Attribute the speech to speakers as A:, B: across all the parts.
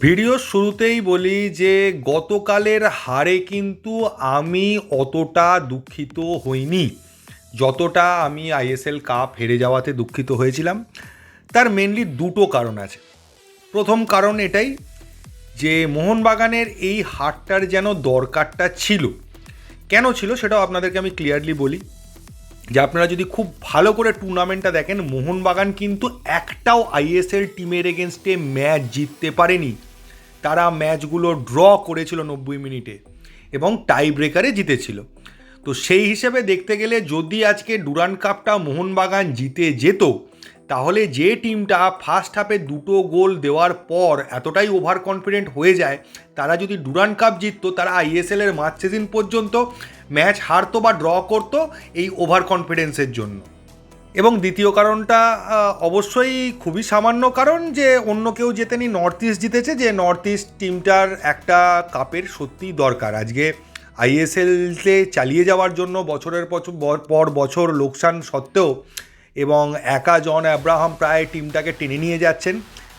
A: ভিডিওর শুরুতেই বলি যে গতকালের হারে কিন্তু আমি অতটা দুঃখিত হইনি যতটা আমি আইএসএল কাপ হেরে যাওয়াতে দুঃখিত হয়েছিলাম। তার মেনলি দুটো কারণ আছে। প্রথম কারণ এটাই যে মোহনবাগানের এই হারটার যেন দরকারটা ছিল। কেন ছিল সেটাও আপনাদেরকে আমি ক্লিয়ারলি বলি যে আপনারা যদি খুব ভালো করে টুর্নামেন্টটা দেখেন, মোহনবাগান কিন্তু একটাও আইএসএল টিমের এগেনস্টে ম্যাচ জিততে পারেনি। তারা ম্যাচগুলো ড্র করেছিল 90 মিনিটে এবং টাই ব্রেকারে জিতেছিল। তো সেই হিসেবে দেখতে গেলে যদি আজকে ডুরান্ড কাপটা মোহনবাগান জিতে যেত, তাহলে যে টিমটা ফার্স্ট হাফে দুটো গোল দেওয়ার পর এতটাই ওভার কনফিডেন্ট হয়ে যায়, তারা যদি ডুরান্ড কাপ জিততো, তারা আইএসএলের মার্চ সিজন পর্যন্ত ম্যাচ হারতো বা ড্র করতো এই ওভার কনফিডেন্সের জন্য। এবং দ্বিতীয় কারণটা অবশ্যই খুবই সামান্য কারণ, যে অন্য কেউ জেতেনি, নর্থ ইস্ট জিতেছে। যে নর্থ ইস্ট টিমটার একটা কাপের সত্যিই দরকার। আজকে আইএসএলতে চালিয়ে যাওয়ার জন্য বছরের পর বছর লোকসান সত্ত্বেও এবং একা জন আব্রাহাম প্রায় টিমটাকে টেনে নিয়ে যাচ্ছেন,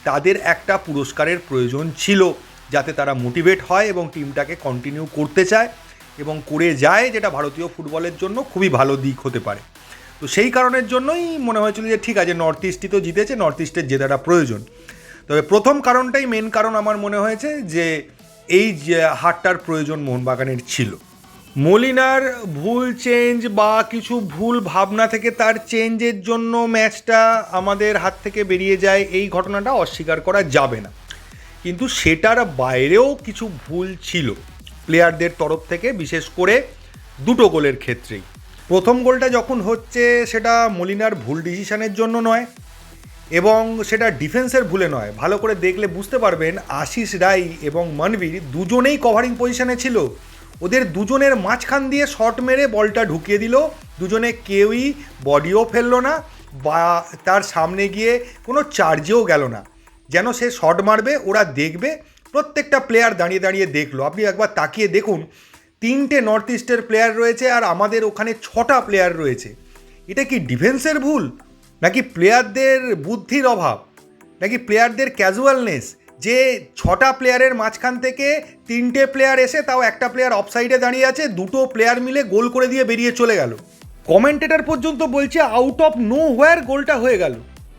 A: তাদের একটা পুরস্কারের প্রয়োজন ছিল যাতে তারা মোটিভেট হয় এবং টিমটাকে কন্টিনিউ করতে চায় এবং করে যায়, যেটা ভারতীয় ফুটবলের জন্য খুবই ভালো দিক হতে পারে। তো সেই কারণের জন্যই মনে হয়েছিল যে ঠিক আছে, নর্থ ইস্টই তো জিতেছে, নর্থ ইস্টের জেতাটা প্রয়োজন। তবে প্রথম কারণটাই মেন কারণ আমার মনে হয়েছে যে এই যে হারটার প্রয়োজন মোহনবাগানের ছিল। মলিনার ভুল চেঞ্জ বা কিছু ভুল ভাবনা থেকে তার চেঞ্জের জন্য ম্যাচটা আমাদের হাত থেকে বেরিয়ে যায়, এই ঘটনাটা অস্বীকার করা যাবে না। কিন্তু সেটার বাইরেও কিছু ভুল ছিল প্লেয়ারদের তরফ থেকে, বিশেষ করে দুটো গোলের ক্ষেত্রেই। প্রথম গোলটা যখন হচ্ছে, সেটা মলিনার ভুল ডিসিশনের জন্য নয় এবং সেটা ডিফেন্সের ভুলে নয়। ভালো করে দেখলে বুঝতে পারবেন, আশিস রায় এবং মনবীর দুজনেই কভারিং পজিশনে ছিল। ওদের দুজনের মাঝখান দিয়ে শট মেরে বলটা ঢুকিয়ে দিল, দুজনে কেউই বডিও ফেললো না বা তার সামনে গিয়ে কোনো চার্জেও গেল না। যেন সে শট মারবে, ওরা দেখবে, প্রত্যেকটা প্লেয়ার দাঁড়িয়ে দাঁড়িয়ে দেখলো। আপনি একবার তাকিয়ে দেখুন, 3টে নর্থ ইস্টের প্লেয়ার রয়েছে আর আমাদের ওখানে 6টা প্লেয়ার রয়েছে। এটা কি ডিফেন্সের ভুল, নাকি প্লেয়ারদের বুদ্ধির অভাব, নাকি প্লেয়ারদের ক্যাজুয়ালনেস? যে 6টা প্লেয়ারের মাঝখান থেকে 3টে প্লেয়ার এসে, তাও একটা প্লেয়ার অফসাইডে দাঁড়িয়ে আছে, দুটো প্লেয়ার মিলে গোল করে দিয়ে বেরিয়ে চলে গেল। কমেন্টেটর পর্যন্ত বলছে আউট অফ নো হোয়ার গোলটা হয়ে গেল।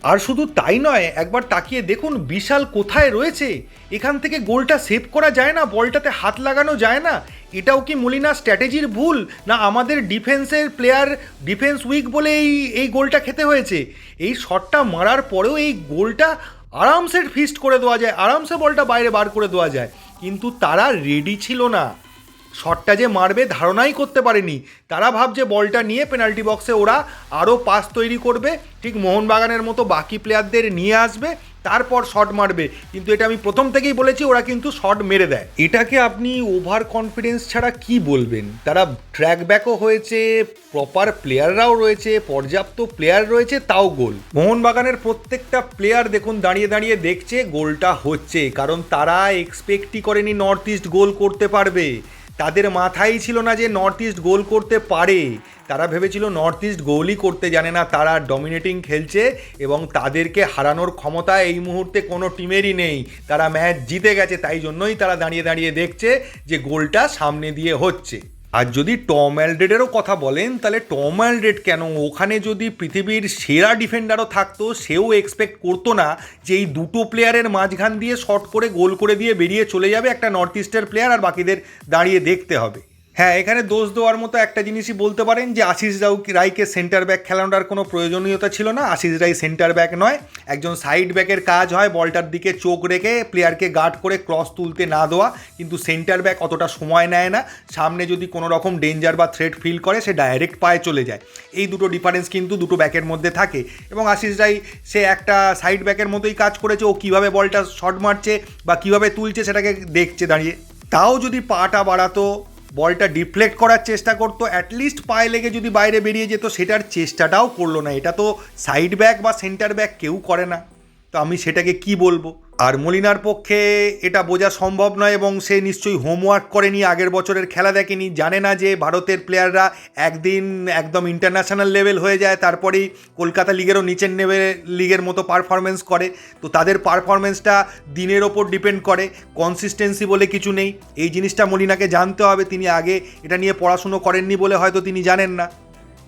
A: আর শুধু তাই নয়, একবার তাকিয়ে দেখুন বিশাল কোথায় রয়েছে, এখান থেকে গোলটা সেভ করা যায় না, বলটাতে হাত লাগানো যায় না। এটাও কি মলিনার স্ট্র্যাটেজির ভুল, না আমাদের ডিফেন্সের প্লেয়ার ডিফেন্স উইক বলে এই গোলটা খেতে হয়েছে? এই শটটা মারার পরেও এই গোলটা আরামসে ফিস্ট করে দেওয়া যায়, আরামসে বলটা বাইরে বার করে দেওয়া যায়, কিন্তু তারা রেডি ছিল না। শটটা যে মারবে ধারণাই করতে পারেনি। তারা ভাবছে বলটা নিয়ে পেনাল্টি বক্সে ওরা আরও পাস তৈরি করবে, ঠিক মোহনবাগানের মতো বাকি প্লেয়ারদের নিয়ে আসবে, তারপর শট মারবে। কিন্তু এটা আমি প্রথম থেকেই বলেছি, ওরা কিন্তু শট মেরে দেয়। এটাকে আপনি ওভার কনফিডেন্স ছাড়া কি বলবেন? তারা ট্র্যাক ব্যাকও হয়েছে, প্রপার প্লেয়াররাও রয়েছে, পর্যাপ্ত প্লেয়ার রয়েছে, তাও গোল। মোহনবাগানের প্রত্যেকটা প্লেয়ার দেখুন দাঁড়িয়ে দাঁড়িয়ে দেখছে গোলটা হচ্ছে, কারণ তারা এক্সপেক্টই করেনি নর্থ ইস্ট গোল করতে পারবে। তাদের মাথায় ছিল না যে নর্থ ইস্ট গোল করতে পারে। তারা ভেবেছিল নর্থ ইস্ট গোলই করতে জানে না, তারা ডমিনেটিং খেলছে এবং তাদেরকে হারানোর ক্ষমতা এই মুহূর্তে কোনো টিমেরই নেই। তারা ম্যাচ জিতে গেছে, তাই জন্যই তারা দাঁড়িয়ে দাঁড়িয়ে দেখছে যে গোলটা সামনে দিয়ে হচ্ছে। আর যদি টম অ্যালড্রেডেরও কথা বলেন, তাহলে টম অ্যালড্রেড কেন, ওখানে যদি পৃথিবীর সেরা ডিফেন্ডারও থাকতো, সেও এক্সপেক্ট করতো না যে এই দুটো প্লেয়ারের মাঝখান দিয়ে শট করে গোল করে দিয়ে বেরিয়ে চলে যাবে একটা নর্থ ইস্টের প্লেয়ার, আর বাকিদের দাঁড়িয়ে দেখতে হবে। হ্যাঁ, এখানে দোষ দেওয়ার মতো একটা জিনিসই বলতে পারেন যে আশিস রায়কে সেন্টার ব্যাক খেলানোর কোনো প্রয়োজনীয়তা ছিল না। আশিস রায় সেন্টার ব্যাক নয়, একজন সাইড ব্যাকের কাজ হয় বলটার দিকে চোখ রেখে প্লেয়ারকে গার্ড করে ক্রস তুলতে না দেওয়া, কিন্তু সেন্টার ব্যাক অতটা সময় নেয় না। সামনে যদি কোনো রকম ডেঞ্জার বা থ্রেট ফিল করে, সে ডাইরেক্ট পায়ে চলে যায়। এই দুটো ডিফারেন্স কিন্তু দুটো ব্যাকের মধ্যে থাকে এবং আশিস রায় সে একটা সাইড ব্যাকের মতোই কাজ করেছে। ও কীভাবে বলটা শট মারছে বা কীভাবে তুলছে সেটাকে দেখছে দাঁড়িয়ে। তাও যদি পাটা বাড়াতো, বলটা ডিফ্লেক্ট করার চেষ্টা করতো, অ্যাটলিস্ট পায়ে লেগে যদি বাইরে বেরিয়ে যেত, সেটার চেষ্টাটাও করলো না। এটা তো সাইড ব্যাক বা সেন্টার ব্যাক কেউ করে না, তো আমি সেটাকে কি বলবো? আর মলিনার পক্ষে এটা বোঝা সম্ভব নয়, এবং সে নিশ্চয়ই হোমওয়ার্ক করেনি, আগের বছরের খেলা দেখেনি, জানে না যে ভারতের প্লেয়াররা একদিন একদম ইন্টারন্যাশনাল লেভেল হয়ে যায়, তারপরেই কলকাতা লিগেরও নিচের লিগের মতো পারফরমেন্স করে। তো তাদের পারফরমেন্সটা দিনের ওপর ডিপেন্ড করে, কনসিস্টেন্সি বলে কিছু নেই। এই জিনিসটা মলিনাকে জানতে হবে, তিনি আগে এটা নিয়ে পড়াশুনো করেননি বলে হয়তো তিনি জানেন না।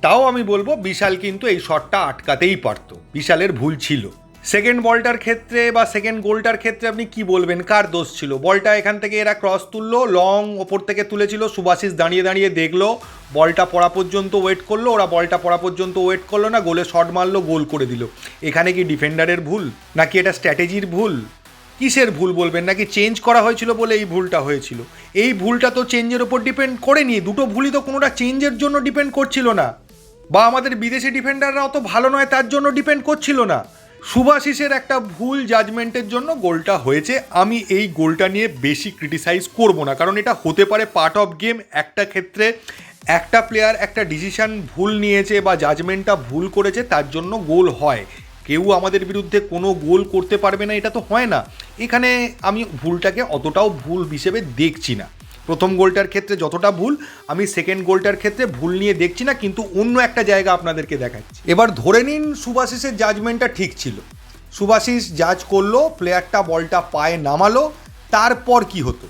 A: তাও আমি বলবো বিশাল কিন্তু এই শটটা আটকাতেই পারতো, বিশালের ভুল ছিল। সেকেন্ড বলটার ক্ষেত্রে বা সেকেন্ড গোলটার ক্ষেত্রে আপনি কি বলবেন, কার দোষ ছিল? বলটা এখান থেকে এরা ক্রস তুললো, লং ওপর থেকে তুলেছিল, সুভাশিস দাঁড়িয়ে দাঁড়িয়ে দেখলো, বলটা পড়া পর্যন্ত ওয়েট করলো, ওরা বলটা পড়া পর্যন্ত ওয়েট করলো না, গোলে শট মারলো, গোল করে দিল। এখানে কি ডিফেন্ডারের ভুল, নাকি এটা স্ট্র্যাটেজির ভুল? কিসের ভুল বলবেন? নাকি চেঞ্জ করা হয়েছিল বলে এই ভুলটা হয়েছিল? এই ভুলটা তো চেঞ্জের ওপর ডিপেন্ড করেনি, দুটো ভুলই তো কোনোটা চেঞ্জের জন্য ডিপেন্ড করছিল না, বা আমাদের বিদেশি ডিফেন্ডাররা অত ভালো নয় তার জন্য ডিপেন্ড করছিল না। শুভাশিসের একটা ভুল জাজমেন্টের জন্য গোলটা হয়েছে। আমি এই গোলটা নিয়ে বেশি ক্রিটিসাইজ করব না, কারণ এটা হতে পারে পার্ট অফ গেম। একটা ক্ষেত্রে একটা প্লেয়ার একটা ডিসিশন ভুল নিয়েছে বা জাজমেন্টটা ভুল করেছে, তার জন্য গোল হয়। কেউ আমাদের বিরুদ্ধে কোনো গোল করতে পারবে না, এটা তো হয় না। এখানে আমি ভুলটাকে অতটাও ভুল হিসেবে দেখছি না। প্রথম গোলটার ক্ষেত্রে যতটা ভুল, আমি সেকেন্ড গোলটার ক্ষেত্রে ভুল নিয়ে দেখছি না, কিন্তু অন্য একটা জায়গা আপনাদেরকে দেখাচ্ছি। এবার ধরে নিন শুভাশিসের জাজমেন্টটা ঠিক ছিল, শুভাশিস জাজ করলো, প্লেয়ারটা বলটা পায়ে নামালো, তারপর কি হতো?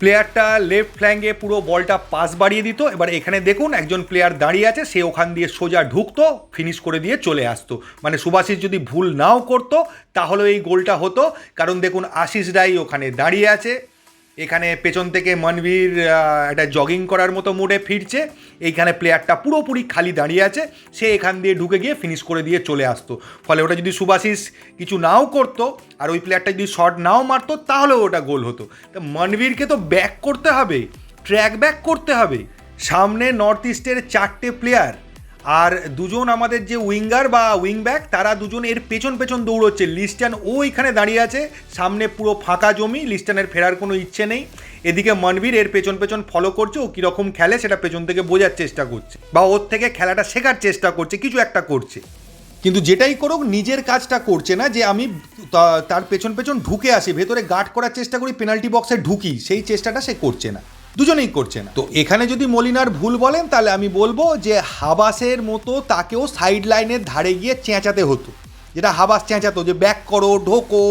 A: প্লেয়ারটা লেফট ফ্ল্যাঙ্গে পুরো বলটা পাস বাড়িয়ে দিত। এবার এখানে দেখুন একজন প্লেয়ার দাঁড়িয়ে আছে, সে ওখান দিয়ে সোজা ঢুকতো, ফিনিশ করে দিয়ে চলে আসতো। মানে শুভাশিস যদি ভুল নাও করতো তাহলে এই গোলটা হতো, কারণ দেখুন আশিস রাই ওখানে দাঁড়িয়ে আছে, এখানে পেছন থেকে মনবীর একটা জগিং করার মতো মোডে ফিরছে, এইখানে প্লেয়ারটা পুরোপুরি খালি দাঁড়িয়ে আছে, সে এখান দিয়ে ঢুকে গিয়ে ফিনিশ করে দিয়ে চলে আসতো। ফলে ওটা যদি শুভাশিস কিছু নাও করতো আর ওই প্লেয়ারটা যদি শট নাও মারতো তাহলেও ওটা গোল হতো। তো মনবীরকে তো ব্যাক করতে হবে, ট্র্যাক ব্যাক করতে হবে। সামনে নর্থ ইস্টের 4টে প্লেয়ার আর দুজন আমাদের যে উইঙ্গার বা উইং ব্যাক, তারা দুজন এর পেছন পেছন দৌড়চ্ছে। লিস্টান ও এখানে দাঁড়িয়ে আছে, সামনে পুরো ফাঁকা জমি, লিস্টানের ফেরার কোনো ইচ্ছে নেই। এদিকে মনবীর এর পেছন পেছন ফলো করছে, ও কীরকম খেলে সেটা পেছন থেকে বোঝার চেষ্টা করছে, বা ওর থেকে খেলাটা শেখার চেষ্টা করছে, কিছু একটা করছে। কিন্তু যেটাই করুক নিজের কাজটা করছে না, যে আমি তার পেছন পেছন ঢুকে আসি, ভেতরে গার্ড করার চেষ্টা করি, পেনাল্টি বক্সে ঢুকি, সেই চেষ্টাটা সে করছে না, দুজনেই করছে না। তো এখানে যদি মলিনার ভুল বলেন তাহলে আমি বলবো যে হাবাসের মতো তাকেও সাইড লাইনের ধারে গিয়ে চেঁচাতে হতো, যেটা হাবাস চেঁচাতো, যে ব্যাক করো, ঢোকো,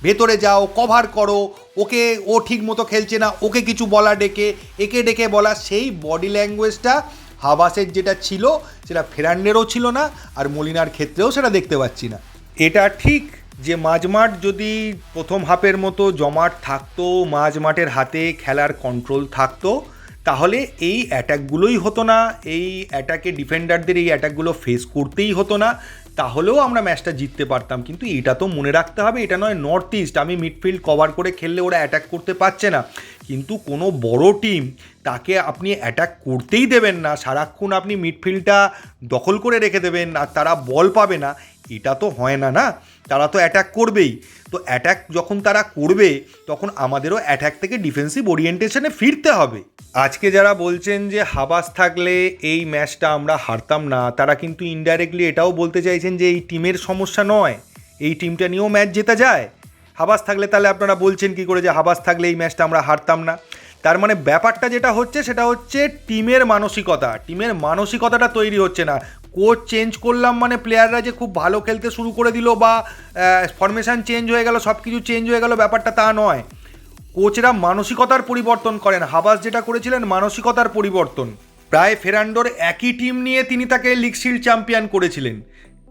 A: ভেতরে যাও, কভার করো, ওকে ও ঠিক মতো খেলছে না, ওকে কিছু বলা, ডেকে একে ডেকে বলা। সেই বডি ল্যাঙ্গুয়েজটা হাবাসের যেটা ছিল সেটা ফেরান্ডেরও ছিল না, আর মলিনার ক্ষেত্রেও সেটা দেখতে পাচ্ছি না। এটা ঠিক যে মাঝমাঠ যদি প্রথম হাফের মতো জমাট থাকতো, মাঝমাঠের হাতে খেলার কন্ট্রোল থাকতো, তাহলে এই অ্যাটাকগুলোই হতো না, এই অ্যাটাকে ডিফেন্ডারদের এই অ্যাটাকগুলো ফেস করতেই হতো না, তাহলেও আমরা ম্যাচটা জিততে পারতাম। কিন্তু এটা তো মনে রাখতে হবে, এটা নয় নর্থ ইস্ট আমি মিডফিল্ড কভার করে খেললে ওরা অ্যাটাক করতে পারছে না, কিন্তু কোনো বড় টিম তাকে আপনি অ্যাটাক করতেই দেবেন না, সারাক্ষণ আপনি মিডফিল্ডটা দখল করে রেখে দেবেন আর তারা বল পাবে না, এটা তো হয় না। না, তারা তো অ্যাটাক করবেই। তো অ্যাটাক যখন তারা করবে তখন আমাদেরও অ্যাটাক থেকে ডিফেন্সিভ ওরিয়েন্টেশনে ফিরতে হবে। আজকে যারা বলছেন যে হাবাস থাকলে এই ম্যাচটা আমরা হারতাম না, তারা কিন্তু ইনডাইরেক্টলি এটাও বলতে চাইছেন যে এই টিমের সমস্যা নয়, এই টিমটা নিয়েও ম্যাচ জেতা যায়। হাবাস থাকলে তাহলে আপনারা বলছেন কি করে যে হাবাস থাকলে এই ম্যাচটা আমরা হারতাম না? তার মানে ব্যাপারটা যেটা হচ্ছে সেটা হচ্ছে টিমের মানসিকতা, টিমের মানসিকতাটা তৈরি হচ্ছে না। কোচ চেঞ্জ করলাম মানে প্লেয়াররা যে খুব ভালো খেলতে শুরু করে দিল বা ফরমেশান চেঞ্জ হয়ে গেল, সব কিছু চেঞ্জ হয়ে গেল, ব্যাপারটা তা নয়। কোচরা মানসিকতার পরিবর্তন করেন। হাবাস যেটা করেছিলেন মানসিকতার পরিবর্তন। প্রায় ফেরান্ডোর একই টিম নিয়ে তিনি তাকে লিগ শিল্ড চ্যাম্পিয়ন করেছিলেন,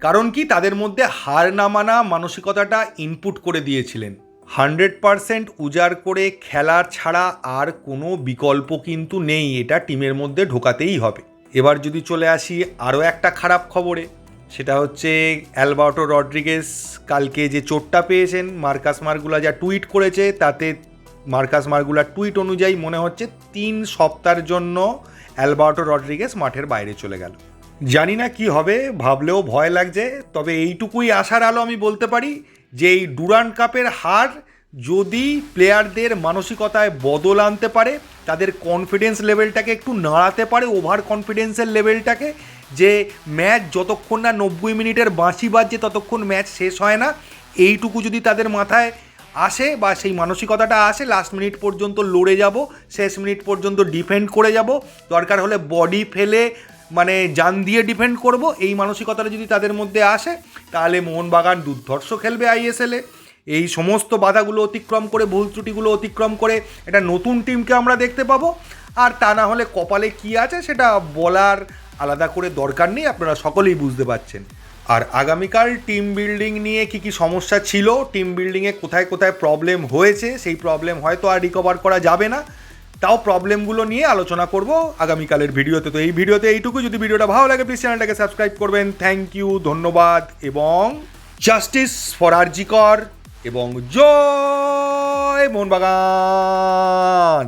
A: কারণ কি তাদের মধ্যে হার না মানা মানসিকতাটা ইনপুট করে দিয়েছিলেন। 100% উজাড় করে খেলার ছাড়া আর কোনো বিকল্প কিন্তু নেই, এটা টিমের মধ্যে ঢোকাতেই হবে। এবার যদি চলে আসি আরও একটা খারাপ খবরে, সেটা হচ্ছে অ্যালবার্টো রড্রিগেজ কালকে যে চোটটা পেয়েছেন, মার্কাস মার্গুলা যা টুইট করেছে তাতে মার্কাস মার্গুলার টুইট অনুযায়ী মনে হচ্ছে 3 সপ্তাহের জন্য অ্যালবার্টো রড্রিগেজ মাঠের বাইরে চলে গেল। জানি না কি হবে, ভাবলেও ভয় লাগছে। তবে এইটুকুই আশার আলো আমি বলতে পারি যে এই ডুরান্ড কাপের হার যদি প্লেয়ারদের মানসিকতায় বদল আনতে পারে, তাদের কনফিডেন্স লেভেলটাকে একটু নাড়াতে পারে, ওভার কনফিডেন্সের লেভেলটাকে, যে ম্যাচ যতক্ষণ না 90 মিনিটের বাঁশি বাজছে ততক্ষণ ম্যাচ শেষ হয় না, এইটুকু যদি তাদের মাথায় আসে বা সেই মানসিকতাটা আসে লাস্ট মিনিট পর্যন্ত লড়ে যাব, শেষ মিনিট পর্যন্ত ডিফেন্ড করে যাব, দরকার হলে বডি ফেলে মানে জান দিয়ে ডিফেন্ড করব, এই মানসিকতাটা যদি তাদের মধ্যে আসে তাহলে মোহনবাগান দুর্ধর্ষ খেলবে আইএসএলে। এই সমস্ত বাধাগুলো অতিক্রম করে, ভুল ত্রুটিগুলো অতিক্রম করে একটা নতুন টিমকে আমরা দেখতে পাবো। আর তা না হলে কপালে কী আছে সেটা বলার আলাদা করে দরকার নেই, আপনারা সকলেই বুঝতে পারছেন। আর আগামীকাল টিম বিল্ডিং নিয়ে কী কী সমস্যা ছিল, টিম বিল্ডিংয়ে কোথায় কোথায় প্রবলেম হয়েছে, সেই প্রবলেম হয়তো আর রিকভার করা যাবে না, তাও প্রবলেমগুলো নিয়ে আলোচনা করব আগামীকালের ভিডিওতে। তো এই ভিডিওতে এইটুকু। যদি ভিডিওটা ভালো লাগে প্লিজ চ্যানেলটাকে সাবস্ক্রাইব করবেন। থ্যাংক ইউ, ধন্যবাদ, এবং জাস্টিস ফর আরজি কর এবং জয় মোহনবাগান।